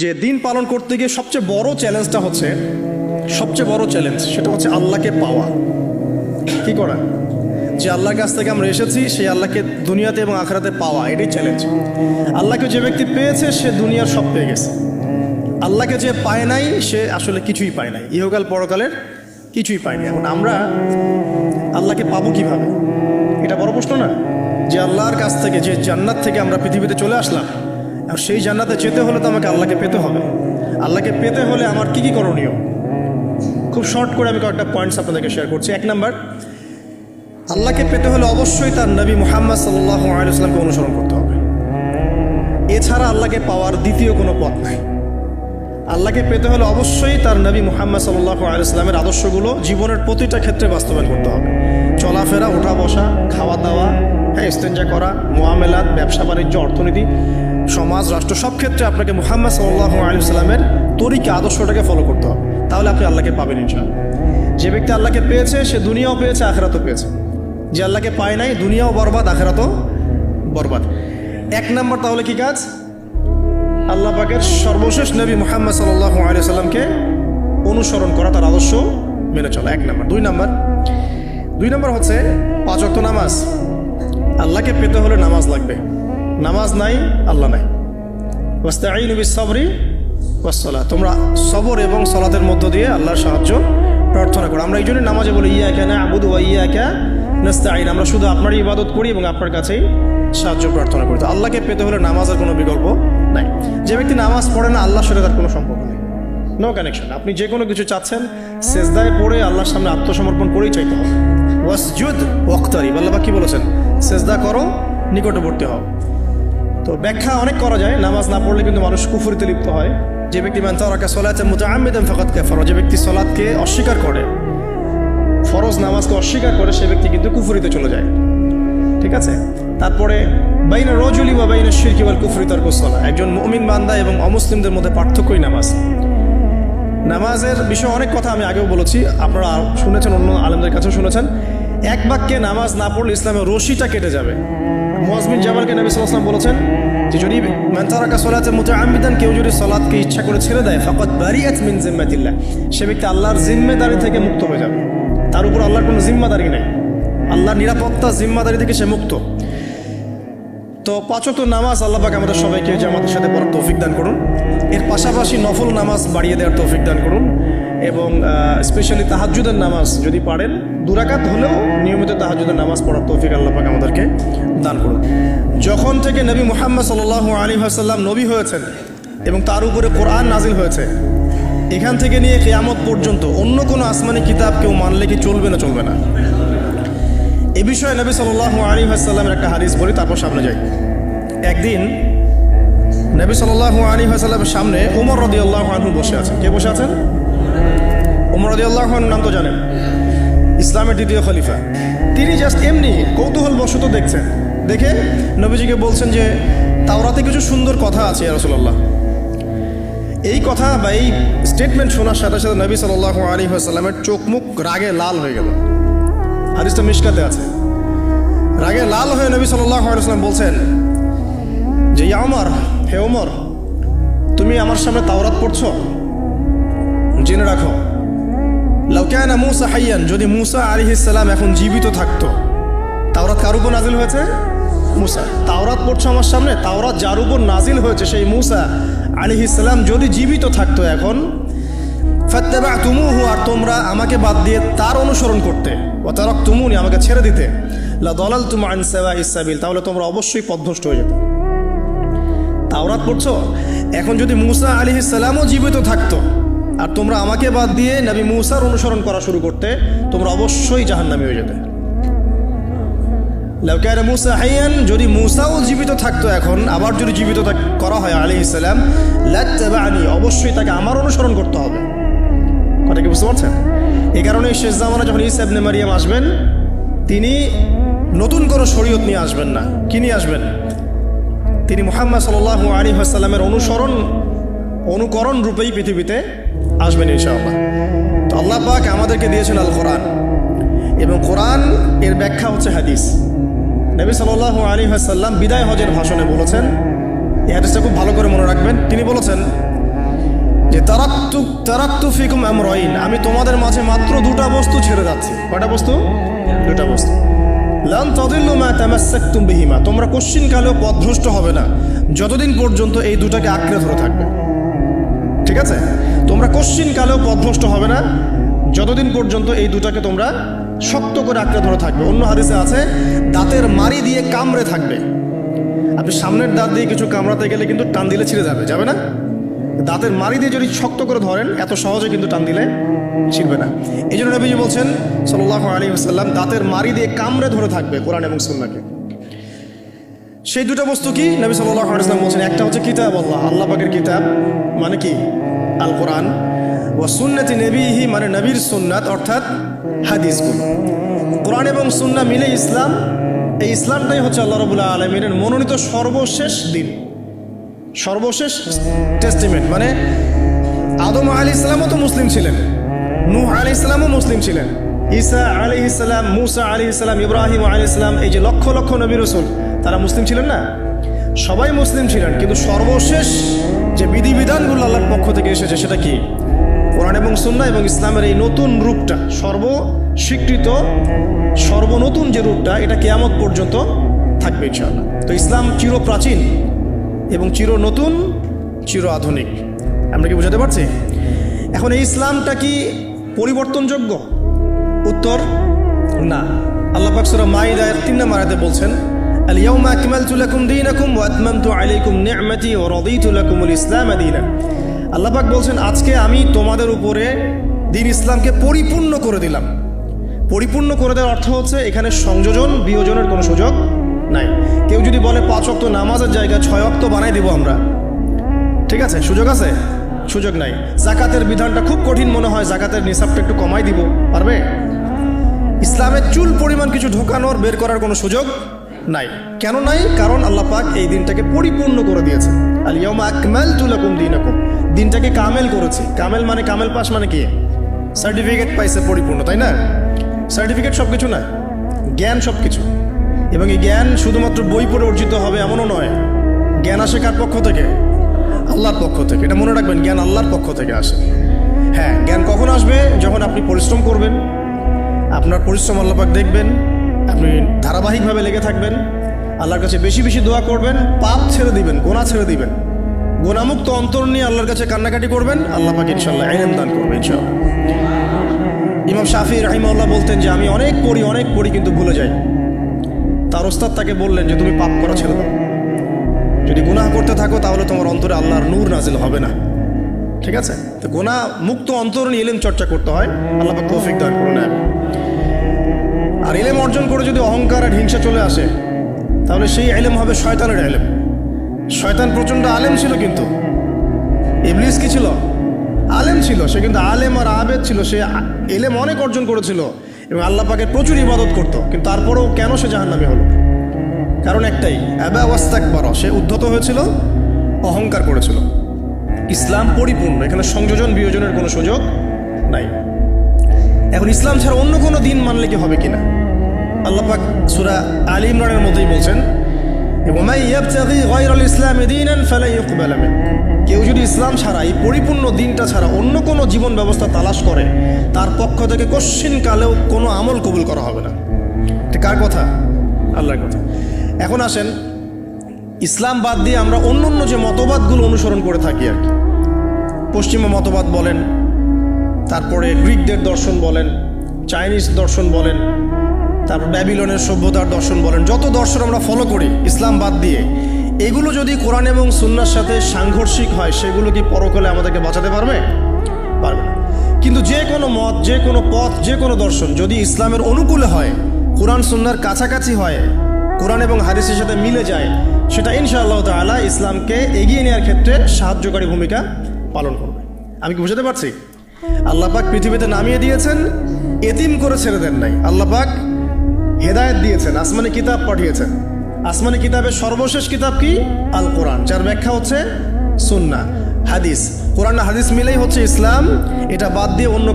যে দিন পালন করতে গিয়ে সবচেয়ে বড় চ্যালেঞ্জটা হচ্ছে সেটা হচ্ছে আল্লাহকে পাওয়া। কি করা? যে আল্লাহর কাছ থেকে আমরা এসেছি সেই আল্লাহকে দুনিয়াতে এবং আখিরাতে পাওয়া, এটাই চ্যালেঞ্জ। আল্লাহকে যে ব্যক্তি পেয়েছে সে দুনিয়ার সব পেয়ে গেছে। আল্লাহকে যে পায় নাই সে আসলে কিছুই পায় নাই, ইহকাল পরকালের কিছুই পায়নি। এখন আমরা আল্লাহকে পাবো কিভাবে? এটা বড় প্রশ্ন না? যে আল্লাহর কাছ থেকে, যে জান্নাত থেকে আমরা পৃথিবীতে চলে আসলাম, আর সেই জান্নাতে যেতে হলে তো আমাকে আল্লাহকে পেতে হবে। আল্লাহকে পেতে হলে আমার কি কি করণীয়? খুব শর্ট করে আমি কয়েকটা পয়েন্টস আপনাদেরকে শেয়ার করছি। 1 নাম্বার, আল্লাহকে পেতে হলে অবশ্যই তার নবী মুহাম্মদ সাল্লাল্লাহু আলাইহি ওয়াসাল্লামকে অনুসরণ করতে হবে। এছাড়া আল্লাহকে পাওয়ার দ্বিতীয় কোনো পথ নাই। আল্লাহকে পেতে হলে অবশ্যই তার নবী মুহাম্মদ সাল্লাল্লাহু আলাইহি ওয়াসাল্লামের আদর্শগুলো জীবনের প্রতিটা ক্ষেত্রে বাস্তবায়ন করতে হবে। চলাফেরা, ওঠা বসা, খাওয়া দাওয়া, ইস্তেঞ্জা করা, মুআমেলাত, ব্যবসা বাণিজ্য, অর্থনীতি, সমাজ, রাষ্ট্র, সব ক্ষেত্রে আপনাকে মুহাম্মদ সাল্লাল্লাহু আলাইহি ওয়াসাল্লামের তরিকা, আদর্শটাকে ফলো করতে হবে। তাহলে আপনি আল্লাহকে পাবেন ইনশাআল্লাহ। যে ব্যক্তি আল্লাহকে পেয়েছে সে দুনিয়াও পেয়েছে, আখিরাতও পেয়েছে। যে আল্লাহকে পায় নাই, দুনিয়াও বরবাদ, আখিরাতও বরবাদ। 1 নাম্বার তাহলে কি কাজ? আল্লাহ পাকের সর্বশেষ নবী মুহাম্মদ সাল্লাল্লাহু আলাইহি ওয়াসাল্লামকে অনুসরণ করা, তার আদর্শ মেনে চলা, 1 নাম্বার। 2 নাম্বার হচ্ছে 5 ওয়াক্ত নামাজ। আল্লাহকে পেতে হলে নামাজ লাগবে। নামাজ নাই, আল্লাহ নাই। ওয়াস্তাঈনু বিস-সাবরি ওয়াস-সালাহ, তোমরা সবর এবং সালাতের মধ্য দিয়ে আল্লাহর সাহায্য প্রার্থনা করো। আমরা এই জন্য নামাজে বলি ইয়াকা না'বুদু ওয়া ইয়াকা নাস্তাঈন, আমরা শুধু আপনারই ইবাদত করি এবং আপনার কাছেই সাহায্য প্রার্থনা করি। তো আল্লাহকে পেতে হলে নামাজের কোনো বিকল্প নাই। যে ব্যক্তি নামাজ পড়ে না, আল্লাহর সাথে তার কোনো সম্পর্ক নেই, নো কানেকশন। আপনি যে কোনো কিছু চাচ্ছেন, সেজদায় পড়ে আল্লাহর সামনে আত্মসমর্পণ করেই চাইতে হবে। ওয়াসজুদ ওয়াক্তারিব, আল্লাহ কি বলেছেন? সেজদা করো, নিকটবর্তী হও। তো ব্যাখ্যা অনেক করা যায়। নামাজ না পড়লে কিন্তু মানুষ কুফরিতে লিপ্ত হয়। যে ব্যক্তি মান তারাকা সালাতান মুতাআম্মিদান ফাকাদ কাফারা, যে ব্যক্তি সালাতকে অস্বীকার করে, ফরজ নামাজকে অস্বীকার করে, সে ব্যক্তি কিন্তু কুফরিতে চলে যায়। ঠিক আছে? তারপরে বাইনা রাজুলি ওয়া বাইনা শিরকি ওয়াল কুফরি তারকুস সালাহ, একজন মুমিন বান্দা এবং অমুসলিমদের মধ্যে পার্থক্যই নামাজ। নামাজের বিষয়ে অনেক কথা আমি আগেও বলেছি, আপনারা শুনেছেন, অন্য আলেমদের কাছেও শুনেছেন। এক বাক্যে নামাজ না পড়লে ইসলামের রশিটা কেটে যাবে। মুআয বিন জাবালকে নবী সাল্লাল্লাহু আলাইহি ওয়াসাল্লাম বলেছেন যে যদি মান তারাকা সালাতান মুতাআম্মিদান, কেউ যদি সালাতকে ইচ্ছা করে ছেড়ে দেয়, ফাকাদ বারিআত মিন জিম্মাতিল্লাহ, সে ব্যক্তি আল্লাহর জিম্মেদারি থেকে মুক্ত হয়ে যাবে। তার উপর আল্লাহর কোনো জিম্মাদারি নেই, আল্লাহর নিরাপত্তা, জিম্মাদারি থেকে সে মুক্ত। তো 5 ওয়াক্ত নামাজ আল্লাহ পাক আমাদের সবাইকে জামাতের সাথে পড়ার তৌফিক দান করুন। এর পাশাপাশি নফল নামাজ বাড়িয়ে দেওয়ার তৌফিক দান করুন, এবং স্পেশালি তাহাজ্জুদের নামাজ যদি পারেন 2 রাকাত হলেও নিয়মিত তাহাজ্জুদের নামাজ পড়ার তৌফিক আল্লাহ পাক আমাদেরকে দান করুন। যখন থেকে নবী মুহাম্মদ সাল্লাল্লাহু আলাইহি ওয়াসাল্লাম নবী হয়েছেন এবং তার উপরে কোরআন নাজিল হয়েছে, এখান থেকে নিয়ে কিয়ামত পর্যন্ত অন্য কোনো আসমানি কিতাব কেউ মানলে কি চলবে না? চলবে না। এ বিষয়ে নবী সাল্লাল্লাহু আলাইহি ওয়াসাল্লামের একটা হাদিস বলি, তারপর সামনে যাই। একদিন নবী সাল্লাল্লাহু আলাইহি ওয়াসাল্লামের সামনে ওমর রাদিয়াল্লাহু আনহু বসে আছেন। কে বসে আছেন? ওমর রাদিয়াল্লাহু আনহু, নাম তো জানেন, ইসলামের 2য় খলিফা। তিনি জাস্ট এমনি কৌতূহলবশত দেখছেন, দেখে নবীজিকে বলছেন যে তাওরাতে কিছু সুন্দর কথা আছে ইয়া রাসূলুল্লাহ। এই কথা বা এই স্টেটমেন্ট শোনার সাথে সাথে নবী সাল্লাল্লাহু আলাইহি ওয়াসাল্লামের চোখ মুখ রাগে লাল হয়ে গেল। হাদিসটা মিশকাতে আছে। রাগে লাল হয়ে নবী সাল্লাল্লাহু আলাইহি ওয়াসাল্লাম বলছেন যে ইয়া ওমর, হে ওমর, তুমি আমার সামনে তাওরাত পড়ছো? জেনে রাখো, লাউ কানা মূসা হাইয়ান, যদি মূসা আলাইহিস সালাম এখন জীবিত থাকতো। তাওরাত কার উপর নাজিল হয়েছে? মূসা। তাওরাত পড়ছো আমার সামনে, তাওরাত যার উপর নাজিল হয়েছে সেই মূসা আলাইহিস সালাম যদি জীবিত থাকতো এখন, ফাত্তাবা'তুমুহু, আর তোমরা আমাকে বাদ দিয়ে তার অনুসরণ করতে, ওয়া তারাকতুমুনি, আমাকে ছেড়ে দিতে, লা দালালতুম আন সাওয়াইস সাবিল, তাহলে তোমরা অবশ্যই পথভ্রষ্ট হয়ে যেত। তাওরাত পড়ছো, এখন যদি মূসা আলাইহিস সালামও জীবিত থাকতো আর তোমরা আমাকে বাদ দিয়ে নবী মূসার অনুসরণ করা শুরু করতে, তোমরা অবশ্যই জাহান্নামী হয়ে যেতে। লাউ কানা মূসা হাইয়ান, যদি মূসাও জীবিত থাকতো এখন, আবার যদি জীবিত করা হয় আলাইহিস সালাম, লাত্তাবা'নি, অবশ্যই তাকে আমার অনুসরণ করতে হবে। কথা কি বুঝতে পারছেন? এই কারণে শেষ জামানা যখন ঈসা ইবনে মারিয়াম আসবেন, তিনি নতুন কোনো শরীয়ত নিয়ে আসবেন না। কি নিয়ে আসবেন? তিনি মুহাম্মদ সাল্লাল্লাহু আলাইহি ওয়াসাল্লামের অনুকরণ রূপেই পৃথিবীতে আসবেন ইনশাআল্লাহ। তো আল্লাহ পাক আমাদেরকে দিয়েছেন আল কোরআন, এবং কোরআন এর ব্যাখ্যা হচ্ছে হাদিস। নবী সাল্লাল্লাহু আলাইহি ওয়াসাল্লাম বিদায় হজের ভাষণে বলেছেন, এই হাদিসটা খুব ভালো করে মনে রাখবেন। তিনি বলেছেন যে তারাক্তু ফিকুম আমরাইন, আমি তোমাদের মাঝে মাত্র দুটা বস্তু ছেড়ে যাচ্ছি। কয়টা বস্তু? দুটা বস্তু। লান তাদিল্লু মা তামাসসাকতুম বিহিমা, তোমরা কোশ্চিনকালেও পথভ্রষ্ট হবে না যতদিন পর্যন্ত এই দুটাকে আঁকড়ে ধরে থাকবে। ঠিক আছে, তোমরা কোশ্চিনকালেও পথভ্রষ্ট হবে না যতদিন পর্যন্ত এই দুটাকে তোমরা শক্ত করে আঁকড়ে ধরে থাকবে। অন্য হাদিসে আছে দাঁতের মাড়ি দিয়ে কামড়ে থাকবে। আপনি সামনের দাঁত দিয়ে কিছু কামড়াতে গেলে কিন্তু টান দিলে ছিঁড়ে যাবে না? দাঁতের মাড়ি দিয়ে যদি শক্ত করে ধরেন এত সহজে কিন্তু টান দিলে ছিঁড়বে না। এই জন্য নবীজি বলছেন সাল্লাল্লাহু আলাইহি ওয়াসাল্লাম দাঁতের মাড়ি দিয়ে কামড়ে ধরে থাকবে কোরআন এবং সুন্নাহকে। সেই দুটো বস্তু কি? নবী সাল্লাল্লাহু আলাইহি ওয়াসাল্লাম বলছেন একটা হচ্ছে কিতাব আল্লাহ, আল্লাহ পাকের কিতাব মানে কি? আল কোরআন। ওয়া সুন্নতি নবীহি মানে নবীর সুন্নাত অর্থাৎ হাদিসগুলো। কোরআন এবং সুন্নাহ মিলে ইসলাম। এই ইসলামটাই হচ্ছে আল্লাহ রাব্বুল আলামিনের মনোনীত সর্বশেষ দিন, সর্বশেষ টেস্টিমেন্ট। মানে আদম আলাইহিস সালামও তো মুসলিম ছিলেন, নূহ আলাইহিস সালামও মুসলিম ছিলেন, ঈসা আলাইহিস সালাম, মূসা আলাইহিস সালাম, ইব্রাহিম আলাইহিস সালাম, এই যে লক্ষ লক্ষ নবী রাসূল তারা মুসলিম ছিলেন না? সবাই মুসলিম ছিলেন, কিন্তু সর্বশেষ যে বিধিবিধানগুলো আল্লাহর পক্ষ থেকে এসেছে সেটা কি? কোরআন এবং সুন্নাহ এবং ইসলামের এই নতুন রূপটা, সর্বস্বীকৃত সর্বনতুন যে রূপটা, এটা কিয়ামত পর্যন্ত থাকবে ইনশাআল্লাহ। তো ইসলাম চির প্রাচীন এবং চির নতুন, চির আধুনিক। আমরা কি বুঝাতে পারছি? এখন এই ইসলামটা কি পরিবর্তনযোগ্য? উত্তর না। আল্লাহ পাক সূরা মাইদার 3 নম্বর আয়াতে বলছেন আল ইয়াউমা আকমালতু লাকুম দীনাকুম ওয়া আতমামতু আলাইকুম নি'মাতি ওয়া রাদিতু লাকুমুল ইসলাম দীনান। আল্লাহ পাক বলছেন আজকে আমি তোমাদের উপরে দ্বীন ইসলামকে পরিপূর্ণ করে দিলাম। পরিপূর্ণ করে দেওয়ার অর্থ হচ্ছে এখানে সংযোজন বিয়োজনের কোনো সুযোগ নাই। কেউ যদি বলে 5 ওয়াক্ত নামাজের জায়গায় 6 ওয়াক্ত বানাই দিব আমরা, ঠিক আছে? সুযোগ আছে? সুযোগ নাই। জাকাতের বিধানটা খুব কঠিন মনে হয়, জাকাতের নিসাবটা একটু কমাই দিব, পারবে? ইসলামের চুল পরিমাণ কিছু ঢোকানোর বের করার কোনো সুযোগ নাই। কেন নাই? কারণ আল্লাহ পাক এই দিনটাকে পরিপূর্ণ করে দিয়েছে। আল ইয়াউমা আকমালতু লাকুম দীনাকুম, দিনটাকে কামেল করেছে। কামেল মানে কামেল পাস মানে কি? সার্টিফিকেট পাইছে পরিপূর্ণ, তাই না? সার্টিফিকেট সব কিছু না, জ্ঞান সব কিছু। এবং এই জ্ঞান শুধুমাত্র বই পড়ে অর্জিত হবে এমনও নয়। জ্ঞান আসে কার পক্ষ থেকে? আল্লাহর পক্ষ থেকে। এটা মনে রাখবেন, জ্ঞান আল্লাহর পক্ষ থেকে আসে। হ্যাঁ, জ্ঞান কখন আসবে? যখন আপনি পরিশ্রম করবেন, আপনার পরিশ্রম আল্লাহ পাক দেখবেন, আপনি ধারাবাহিকভাবে লেগে থাকবেন, আল্লাহর কাছে বেশি বেশি দোয়া করবেন, পাপ ছেড়ে দিবেন, গোনা ছেড়ে দিবেন, গোনামুক্ত অন্তর নিয়ে আল্লাহর কাছে কান্নাকাটি করবেন, আল্লাহ পাক ইনশাআল্লাহ ইলম দান করবেন ইনশাআল্লাহ। ইমাম শাফি রাহিমাহুল্লাহ বলতেন যে আমি অনেক পড়ি কিন্তু ভুলে যাই। তার ওস্তাদ তাকে বললেন যে তুমি পাপ করা ছেড়ে দাও, যদি গুনাহ করতে থাকো তাহলে তোমার অন্তরে আল্লাহর নূর নাজিল হবে না। ঠিক আছে? তো গুনাহ মুক্ত অন্তর নিয়ে ইলম চর্চা করতে হয়, আল্লাহ পাক তৌফিক দান করুন। আর ইলম অর্জন করে যদি অহংকার আর হিংসা চলে আসে তাহলে সেই ইলম হবে শয়তানের ইলম। শয়তান প্রচণ্ড আলেম ছিল, কিন্তু ইবলিস কি ছিল? আলেম ছিল। সে কিন্তু আলেম আর আবেদ ছিল, সে ইলম অনেক অর্জন করেছিল এবং আল্লাহ পাকের প্রচুর ইবাদত করত, কিন্তু তারপরেও কেন সে জাহান্নামী হলো? কারণ একটাই, আবা ওয়াস্তাকবারা, সে উদ্ধত হয়েছিল, অহংকার করেছিল। ইসলাম পরিপূর্ণ, এখানে সংযোজন বিয়োজনের কোনো সুযোগ নাই। এখন ইসলাম ছাড়া অন্য কোনো দিন মানলে কি হবে কিনা? আল্লাহ পাক সূরা আলী ইমরানের মধ্যেই বলছেন ওয়ামান ইয়াবতাগি গায়রাল ইসলামি দীনান ফালা ইউকবাল মিন, কেউ যদি ইসলাম ছাড়া, এই পরিপূর্ণ দিনটা ছাড়া অন্য কোনো জীবন ব্যবস্থা তালাশ করে, তার পক্ষ থেকে কোশ্চিনকালেও কোনো আমল কবুল করা হবে না। এটা কার কথা? আল্লাহর কথা। এখন আসেন, ইসলাম বাদ দিয়ে আমরা অন্য অন্য যে মতবাদগুলো অনুসরণ করে থাকি আর কি, পশ্চিমা মতবাদ বলেন, তারপরে গ্রিকদের দর্শন বলেন, চাইনিজ দর্শন বলেন, তারপর ব্যাবিলনের সভ্যতার দর্শন বলেন, যত দর্শন আমরা ফলো করি ইসলাম বাদ দিয়ে, এগুলো যদি কোরআন এবং সুন্নাহর সাথে সাংঘর্ষিক হয়, সেগুলো কি পরকালে আমাদেরকে বাঁচাতে পারবে? পারবে না। কিন্তু যে কোনো মত, যে কোনো পথ, যে কোনো দর্শন যদি ইসলামের অনুকূলে হয়, কোরআন সুন্নাহর কাছাকাছি হয়, কোরআন এবং হাদিসের সাথে মিলে যায়, সেটা ইনশাআল্লাহ তাআলা ইসলামকে এগিয়ে নেওয়ার ক্ষেত্রে সাহায্যকারী ভূমিকা পালন করবে। আমি কি বুঝাতে পারছি? আল্লাহ পাক পৃথিবীতে নামিয়ে দিয়েছেন, এতিম করে ছেড়ে দেন নাই। আল্লাহ পাক হেদায়েত দিয়েছেন, আসমানি কিতাব পাঠিয়েছেন। আসমানি কিতাবের সর্বশেষ কিতাব কি? আল কোরআন, যার ব্যাখ্যা হচ্ছে সুন্নাহ, হাদিস। কোরআন হাদিস মিলেই হচ্ছে ইসলাম। এটা বাদ দিয়ে অন্য